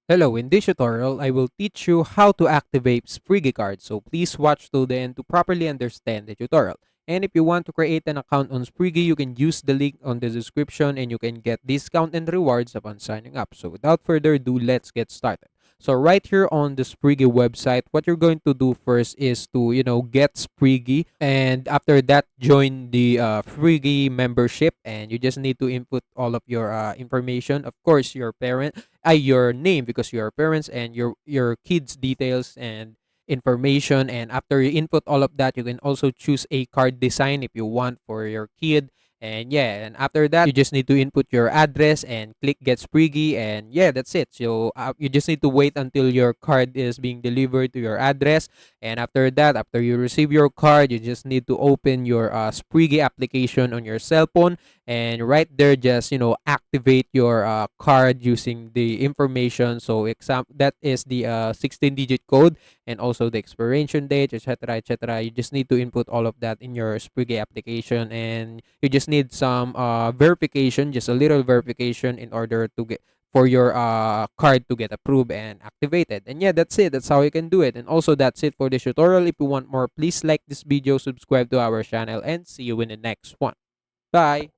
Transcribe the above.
Hello, in this tutorial, I will teach you how to activate Spriggy Card. So please watch till the end to properly understand the tutorial. And if you want to create an account on Spriggy, you can use the link on the description and you can get discount and rewards upon signing up. So without further ado, let's get started. So right here on the Spriggy website, what you're going to do first is to, get Spriggy. And after that, join the Spriggy membership. And you just need to input all of your information. Of course, your name because your parents and your kids details and information. And after you input all of that, you can also choose a card design if you want for your kid. And yeah, and after that, you just need to input your address and click get spriggy. And yeah, that's it. So you just need to wait until your card is being delivered to your address. And after that, after you receive your card, you just need to open your spriggy application on your cell phone. And right there, just activate your card using the information. So that is the 16-digit code and also the expiration date, etc., etc. You just need to input all of that in your Spriggy application. And you just need some verification, just a little verification, in order to get for your card to get approved and activated. And yeah, that's it. That's how you can do it. And also, that's it for this tutorial. If you want more, please like this video, subscribe to our channel, and see you in the next one. Bye.